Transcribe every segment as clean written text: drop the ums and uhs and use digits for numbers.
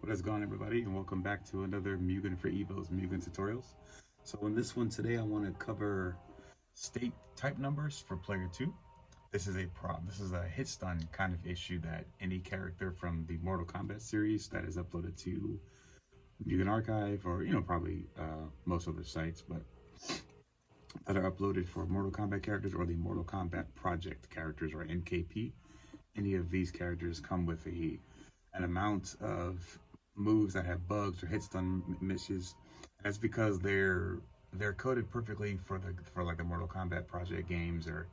What is going on, everybody, and welcome back to another Mugen for Evo's Mugen Tutorials. So in this one today, I want to cover state type numbers for player 2. This is a hit stun kind of issue that any character from the Mortal Kombat series that is uploaded to Mugen Archive, or probably most other sites, but that are uploaded for Mortal Kombat characters or the Mortal Kombat Project characters, or MKP. Any of these characters come with an amount of moves that have bugs or hit stun misses, and that's because they're coded perfectly for like the Mortal Kombat Project games or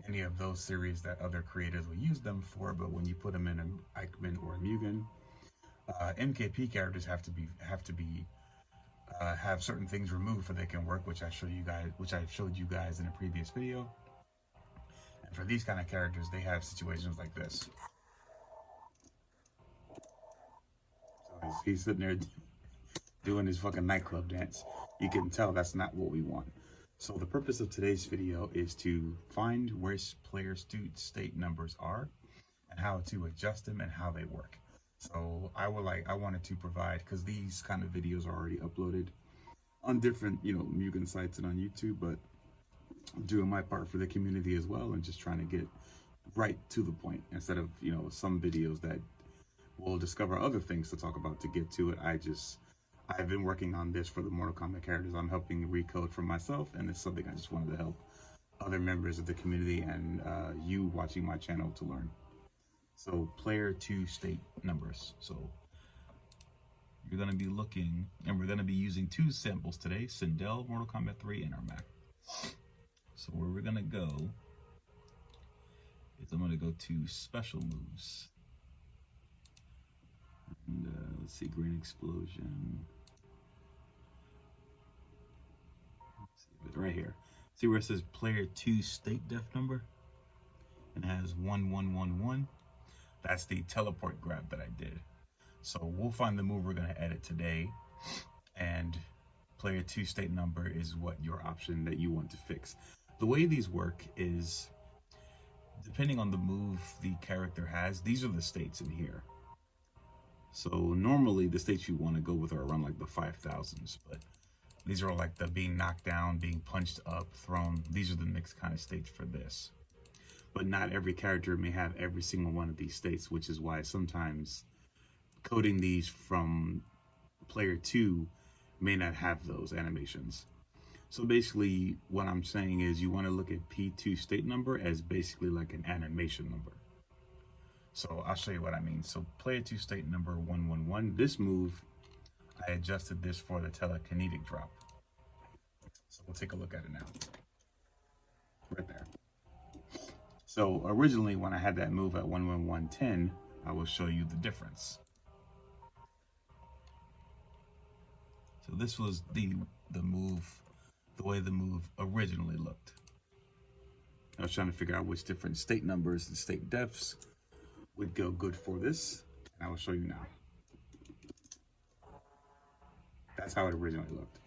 any of those series that other creators will use them for. But when you put them in an Eichmann or a Mugen, MKP characters have certain things removed for they can work, which I've showed you guys in a previous video. And for these kind of characters, they have situations like this. So he's sitting there doing his fucking nightclub dance. You can tell that's not what we want. So the purpose of today's video is to find where player state numbers are and how to adjust them and how they work. So I wanted to provide, because these kind of videos are already uploaded on different Mugen sites and on YouTube, but I'm doing my part for the community as well, and just trying to get right to the point instead of some videos that will discover other things to talk about to get to it. I've been working on this for the Mortal Kombat characters. I'm helping recode for myself, and it's something I just wanted to help other members of the community and you watching my channel to learn. So player 2 state numbers. So you're going to be looking, and we're going to be using 2 samples today: Sindel, Mortal Kombat 3, and Ermac. So where we're going to go is I'm going to go to special moves. And let's see, Green Explosion. Let's see, right here. See where it says player 2 state def number? And it has 1111. That's the teleport grab that I did. So we'll find the move we're going to edit today, and player 2 state number is what your option that you want to fix. The way these work is, depending on the move the character has, these are the states in here. So normally the states you want to go with are around like the 5000s, but these are like the being knocked down, being punched up, thrown. These are the next kind of states for this. But not every character may have every single one of these states, which is why sometimes coding these from player 2 may not have those animations. So basically what I'm saying is you want to look at P2 state number as basically like an animation number. So I'll show you what I mean. So player 2 state number 111, this move, I adjusted this for the telekinetic drop. So we'll take a look at it now. Right there. So originally when I had that move at 11110, I will show you the difference. So this was the move, the way the move originally looked. I was trying to figure out which different state numbers and state defs would go good for this, and I will show you now. That's how it originally looked.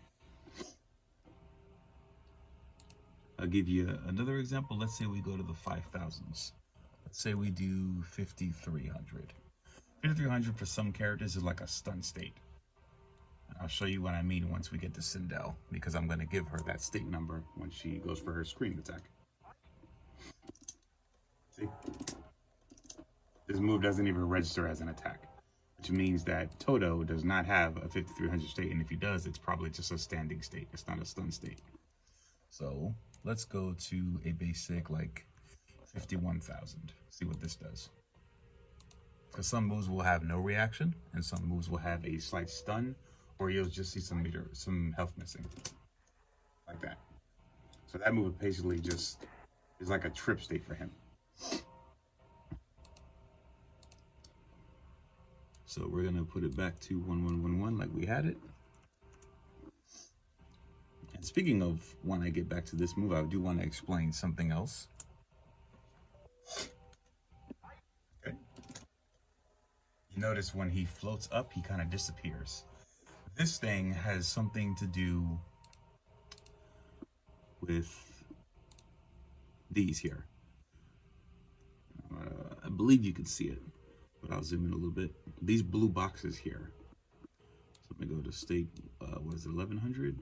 I'll give you another example. Let's say we go to the 5000s. Let's say we do 5300. 5300 for some characters is like a stun state. I'll show you what I mean once we get to Sindel, because I'm going to give her that state number when she goes for her scream attack. See? This move doesn't even register as an attack, which means that Toto does not have a 5300 state, and if he does, it's probably just a standing state. It's not a stun state. So let's go to a basic like 51,000. See what this does. Because some moves will have no reaction, and some moves will have a slight stun, or you'll just see some health missing, like that. So that move basically just is like a trip state for him. So we're gonna put it back to 1111 like we had it. And speaking of when I get back to this move, I do want to explain something else. Okay. You notice when he floats up, he kind of disappears. This thing has something to do with these here. I believe you can see it, but I'll zoom in a little bit. These blue boxes here, Let me go to state, what is it, 1100?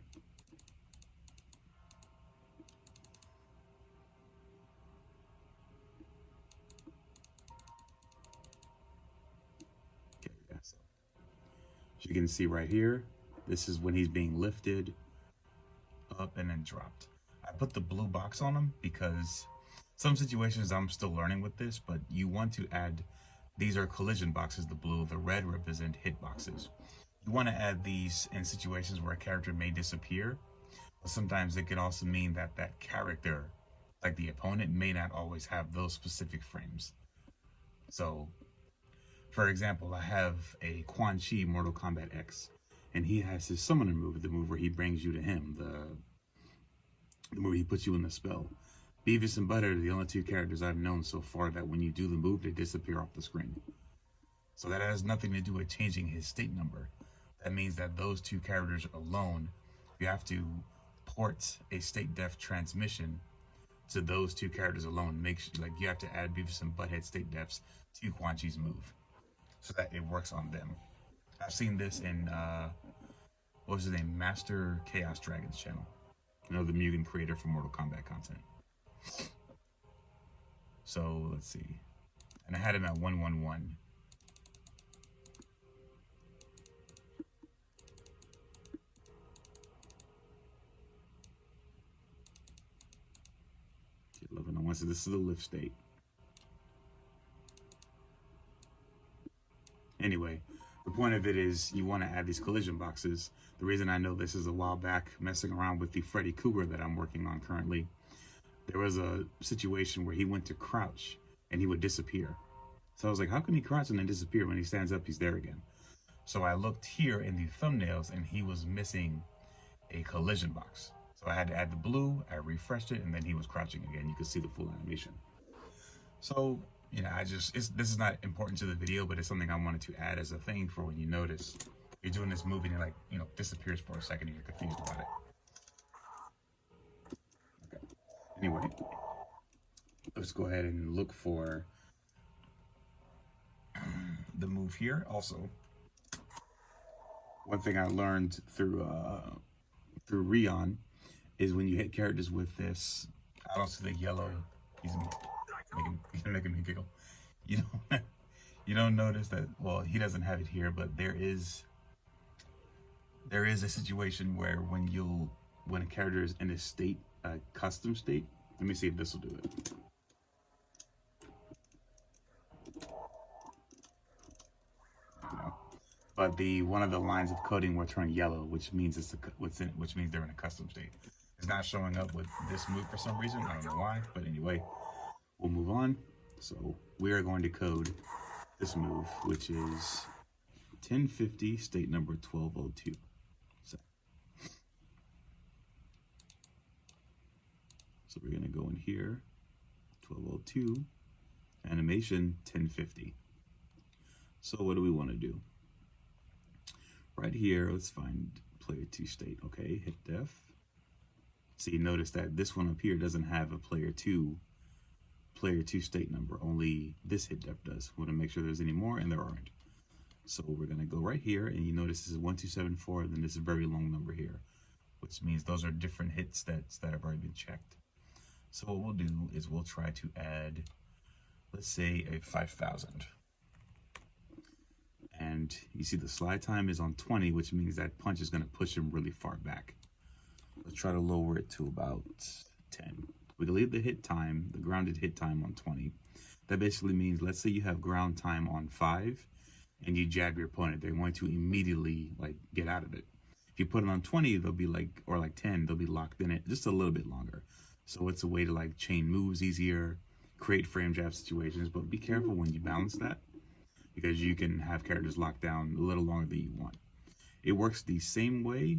Okay, yeah, so as you can see right here, this is when he's being lifted up and then dropped. I put the blue box on him because some situations I'm still learning with this, but you want to add, these are collision boxes, the blue, the red represent hit boxes. You want to add these in situations where a character may disappear, but sometimes it can also mean that that character, like the opponent, may not always have those specific frames. So, for example, I have a Quan Chi Mortal Kombat X, and he has his summoner move, the move where he brings you to him, the move he puts you in the spell. Beavis and Butthead are the only two characters I've known so far that when you do the move, they disappear off the screen. So that has nothing to do with changing his state number. That means that those two characters alone, you have to port a state def transmission to those two characters alone. Make sure, like, you have to add Beavis and Butthead state defs to Quan Chi's move so that it works on them. I've seen this in, what was his name? Master Chaos Dragon's channel. You know, the Mugen creator for Mortal Kombat content. So let's see. And I had him at 111. So this is the lift state. Anyway, the point of it is you want to add these collision boxes. The reason I know this is a while back, messing around with the Freddy Krueger that I'm working on currently, there was a situation where he went to crouch and he would disappear. So I was like, how can he crouch and then disappear? When he stands up, he's there again. So I looked here in the thumbnails and he was missing a collision box. So I had to add the blue, I refreshed it, and then he was crouching again. You could see the full animation. So, you know, this is not important to the video, but it's something I wanted to add as a thing for when you notice you're doing this movie and it, like, you know, disappears for a second and you're confused about it. Okay. Anyway, let's go ahead and look for the move here. Also, one thing I learned through Rion is when you hit characters with this, I don't see the yellow, he's making me giggle. You don't notice that, well, he doesn't have it here, but there is a situation where when a character is in a state, a custom state, let me see if this will do it. No. But one of the lines of coding will turn yellow, which means which means they're in a custom state. It's not showing up with this move for some reason. I don't know why, but anyway, we'll move on. So we are going to code this move, which is 1050, state number 1202. So we're going to go in here, 1202, animation 1050. So what do we want to do? Right here, let's find player 2 state. Okay, hit def. So you notice that this one up here doesn't have a player 2 state number, only this hit def does. We want to make sure there's any more, and there aren't. So we're going to go right here, and you notice this is 1274, and then this very long number here, which means those are different hit stats that have already been checked. So what we'll do is we'll try to add, let's say, a 5000. And you see the slide time is on 20, which means that punch is going to push him really far back. Let's try to lower it to about 10. We can leave the hit time, the grounded hit time, on 20. That basically means, let's say you have ground time on 5 and you jab your opponent. They're going to immediately, like, get out of it. If you put it on 20, they'll be like, or like 10, they'll be locked in it just a little bit longer. So it's a way to, like, chain moves easier, create frame jab situations, but be careful when you balance that, because you can have characters locked down a little longer than you want. It works the same way.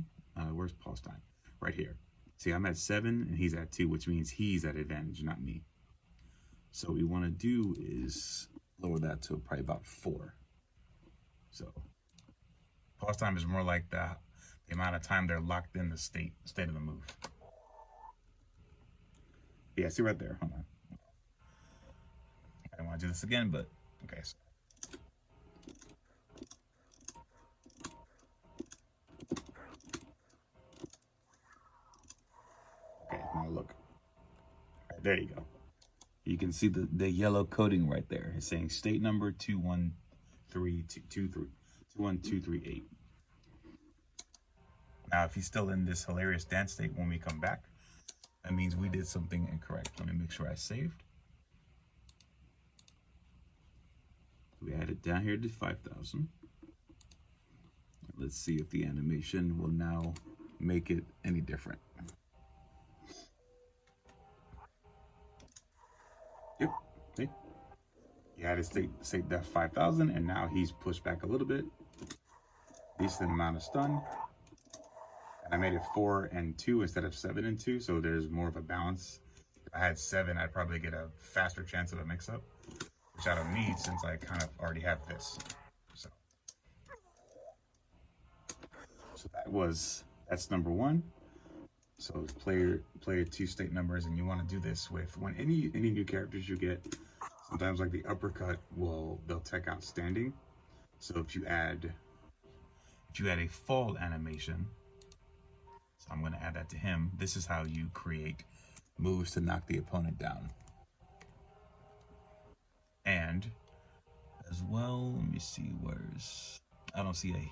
Where's pause time? Right here. See, I'm at 7 and he's at 2, which means he's at advantage, not me. So what we want to do is lower that to probably about 4. So pause time is more like the amount of time they're locked in the state of the move. Yeah, see right there. Hold on. I don't want to do this again, but okay. So there you go. You can see the yellow coding right there. It's saying state number 21238. Now, if he's still in this hilarious dance state when we come back, that means we did something incorrect. Let me make sure I saved. We add it down here to 5,000. Let's see if the animation will now make it any different. Yep, see? He had his state def 5,000, and now he's pushed back a little bit. Decent amount of stun. And I made it 4 and 2 instead of 7 and 2, so there's more of a balance. If I had 7, I'd probably get a faster chance of a mix-up, which I don't need since I kind of already have this. So that's number 1. So player 2 state numbers, and you want to do this with when any new characters you get. Sometimes like the uppercut they'll tech outstanding. So if you add a fall animation, so I'm going to add that to him. This is how you create moves to knock the opponent down. And as well, let me see I don't see a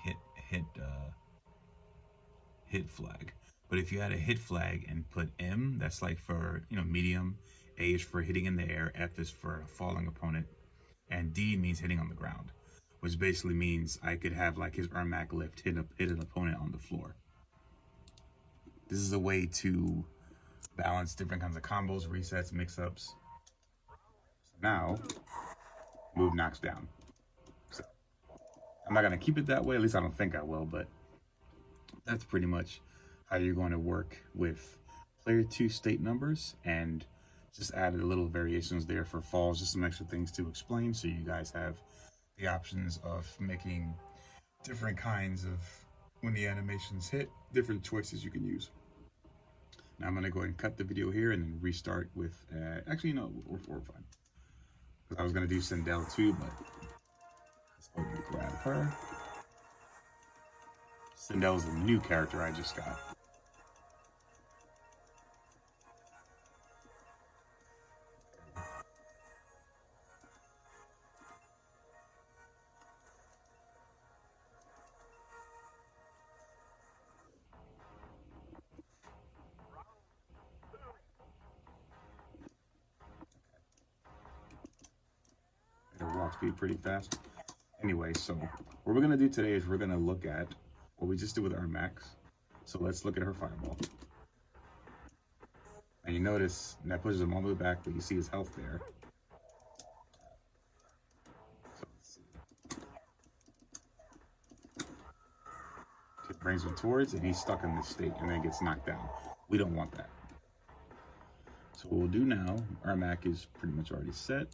hit flag. But if you add a hit flag and put M, that's like for, medium, A is for hitting in the air, F is for a falling opponent, and D means hitting on the ground, which basically means I could have like his Ermac lift hit an opponent on the floor. This is a way to balance different kinds of combos, resets, mix-ups. So now, move knocks down. So I'm not going to keep it that way, at least I don't think I will, but that's pretty much how you're going to work with player 2 state numbers, and just added a little variations there for falls, just some extra things to explain, so you guys have the options of making different kinds of, when the animations hit, different choices you can use. Now I'm going to go ahead and cut the video here and then restart with, actually no, we're fine. Because I was going to do Sindel too, but let's go ahead and grab her. Sindel's a new character I just got. Walk speed pretty fast. Anyway, so what we're going to do today is we're going to look at what we just did with our max. So let's look at her fireball. And you notice that pushes him all the way back, but you see his health there. So let's see. It brings him towards, and he's stuck in this state, and then gets knocked down. We don't want that. So what we'll do now, our Mac is pretty much already set.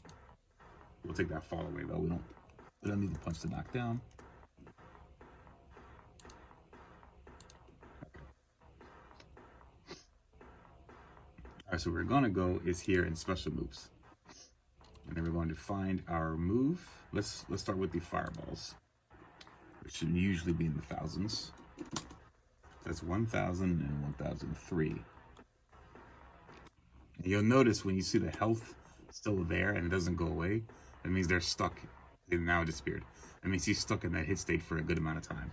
We'll take that fall away though. We don't need the punch to knock down. Okay. All right, so where we're gonna go is here in special moves, and then we're going to find our move. Let's start with the fireballs, which should usually be in the thousands. That's 1,000 and 1,003. And you'll notice when you see the health still there and it doesn't go away, that means they're stuck. They've now disappeared. That means he's stuck in that hit state for a good amount of time.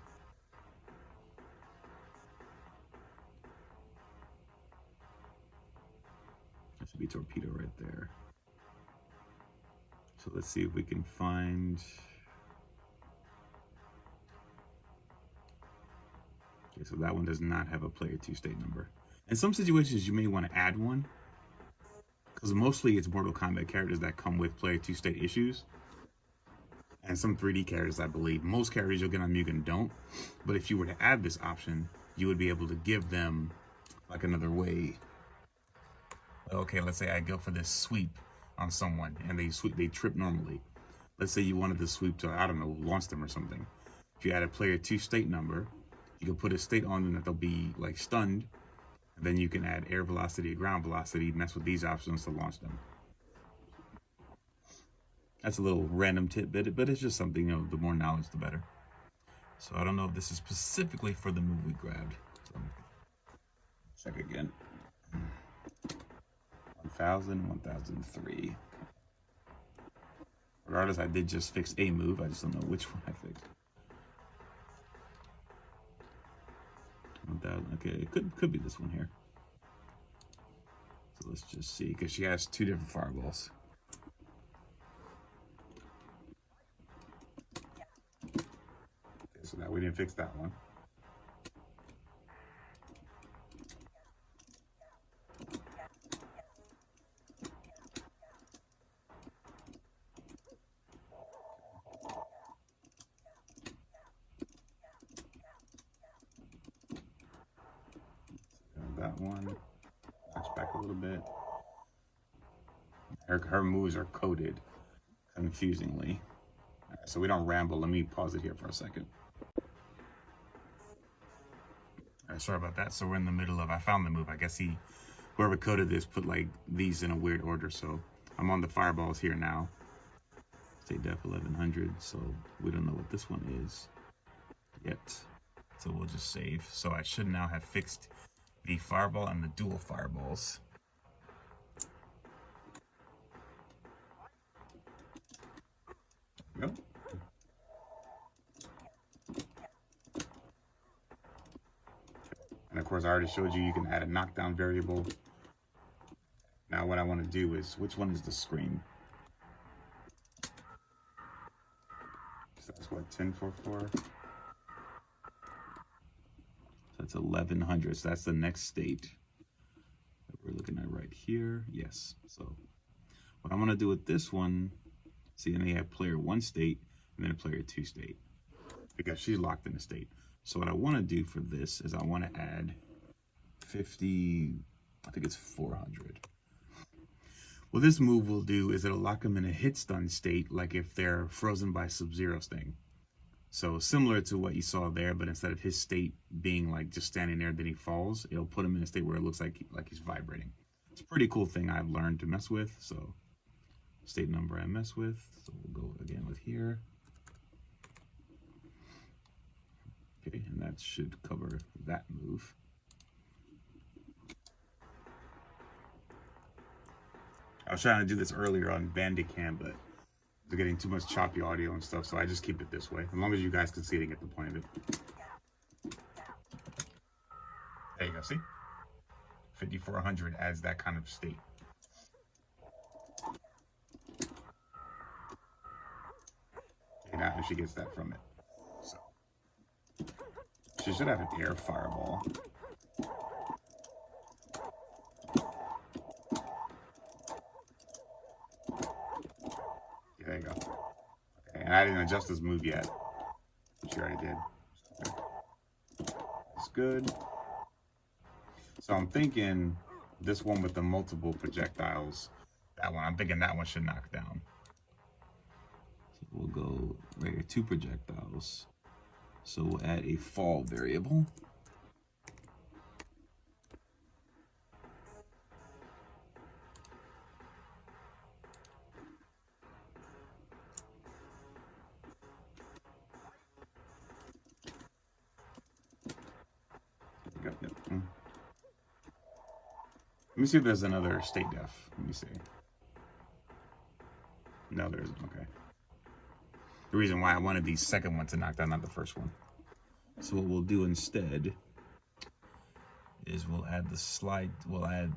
That should be torpedo right there. So let's see if we can find. Okay, so that one does not have a player 2 state number. In some situations, you may want to add one, because mostly it's Mortal Kombat characters that come with player 2 state issues, and some 3D characters, I believe. Most characters you'll get on Mugen don't, but if you were to add this option, you would be able to give them like another way. Okay, let's say I go for this sweep on someone, and they trip normally. Let's say you wanted to sweep to, I don't know, launch them or something. If you add a player 2 state number, you can put a state on them that they'll be like stunned. And then you can add air velocity or ground velocity, mess with these options to launch them. That's a little random tidbit, but it's just something, the more knowledge, the better. So I don't know if this is specifically for the move we grabbed. So check again. 1000, 1003. Regardless, I did just fix a move. I just don't know which one I fixed. 1000. Okay, it could be this one here. So let's just see, because she has two different fireballs. Okay, so now we didn't fix that one. That one. Touch back a little bit. Her moves are coded confusingly. All right, so we don't ramble. Let me pause it here for a second. All right, sorry about that. So we're in the middle of, I found the move. I guess whoever coded this put like these in a weird order. So I'm on the fireballs here now. State def 1100. So we don't know what this one is yet. So we'll just save. So I should now have fixed the fireball and the dual fireballs. Go. And of course, I already showed you can add a knockdown variable. Now what I want to do is, which one is the scream? So that's what, 1044? That's 1100. So that's the next state that we're looking at right here. Yes. So what I'm going to do with this one, see, and they have player 1 state and then a player 2 state because she's locked in a state. So what I want to do for this is I want to add 50, I think it's 400. What this move will do is it'll lock them in a hit stun state, like if they're frozen by Sub-Zero's thing. So similar to what you saw there, but instead of his state being like just standing there, then he falls, it'll put him in a state where it looks like he's vibrating. It's a pretty cool thing I've learned to mess with. So state number I mess with. So we'll go again with here. Okay, and that should cover that move. I was trying to do this earlier on Bandicam, but they're getting too much choppy audio and stuff, so I just keep it this way. As long as you guys can see it and get the point of it. There you go, see? 5400 adds that kind of state. Okay, now she gets that from it. So she should have an air fireball. There you go. Okay, and I didn't adjust this move yet. She already did. Okay. That's good. So I'm thinking this one with the multiple projectiles, that one, I'm thinking that one should knock down. So we'll go right here, 2 projectiles. So we'll add a fall variable. Let me see if there's another state def. Let me see. No, there isn't. Okay. The reason why I wanted the second one to knock down, not the first one. So what we'll do instead is we'll add the slide. We'll add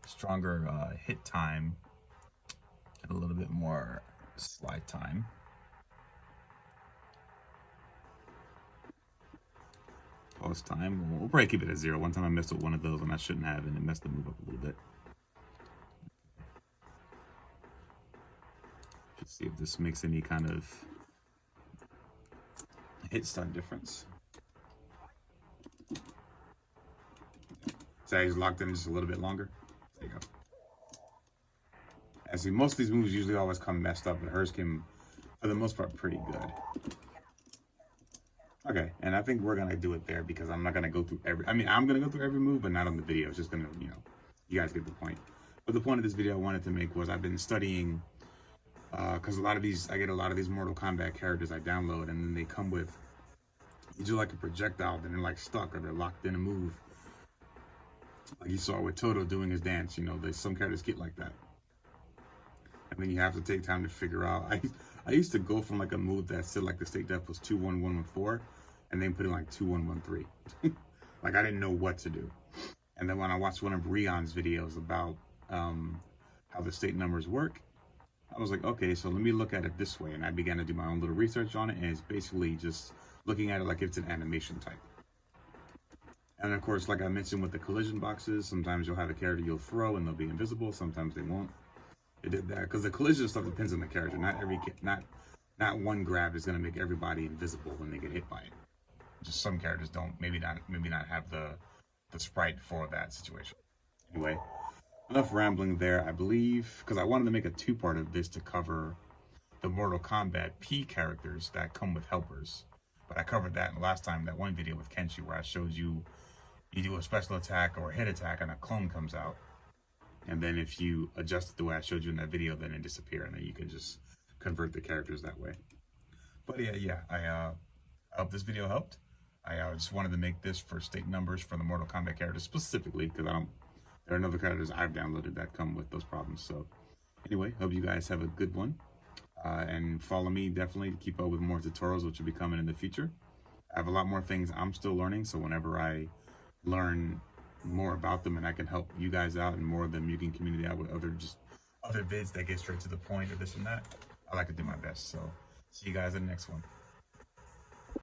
stronger hit time and a little bit more slide time. Pause time. We'll probably keep it at 0. One time I messed with one of those and I shouldn't have, and it messed the move up a little bit. Let's see if this makes any kind of hit stun difference. So he's locked in just a little bit longer. There you go. And see, most of these moves usually always come messed up, but hers came, for the most part, pretty good. Okay, and I think we're gonna do it there because I'm not gonna go through every, I'm gonna go through every move, but not on the video. It's just gonna, you guys get the point. But the point of this video I wanted to make was I've been studying, because I get a lot of these Mortal Kombat characters I download, and then they come with, you do like a projectile, then they're like stuck or they're locked in a move. Like you saw with Toto doing his dance, you know, there's some characters get like that. And then you have to take time to figure out. I used to go from like a move that said like the state def was 21114 and then put in like 2113. Like I didn't know what to do. And then when I watched one of Rion's videos about how the state numbers work, I was like, okay, so let me look at it this way. And I began to do my own little research on it. And it's basically just looking at it like it's an animation type. And of course, like I mentioned with the collision boxes, sometimes you'll have a character you'll throw and they'll be invisible. Sometimes they won't. It did that because the collision stuff depends on the character. Not one grab is going to make everybody invisible when they get hit by it. Just some characters don't, maybe not have the sprite for that situation. Anyway, enough rambling there, I believe, because I wanted to make a two-part of this to cover the Mortal Kombat P characters that come with helpers. But I covered that in last time, that one video with Kenshi, where I showed you do a special attack or a hit attack and a clone comes out. And then if you adjust it the way I showed you in that video, then it disappears, and then you can just convert the characters that way. But yeah, I hope this video helped. I just wanted to make this for state numbers for the Mortal Kombat characters specifically, because there are other characters I've downloaded that come with those problems. So anyway, hope you guys have a good one. And follow me definitely to keep up with more tutorials, which will be coming in the future. I have a lot more things I'm still learning, so whenever I learn more about them and I can help you guys out and more of the Mugen community out with other vids that get straight to the point or this and that, I like to do my best. So see you guys in the next one.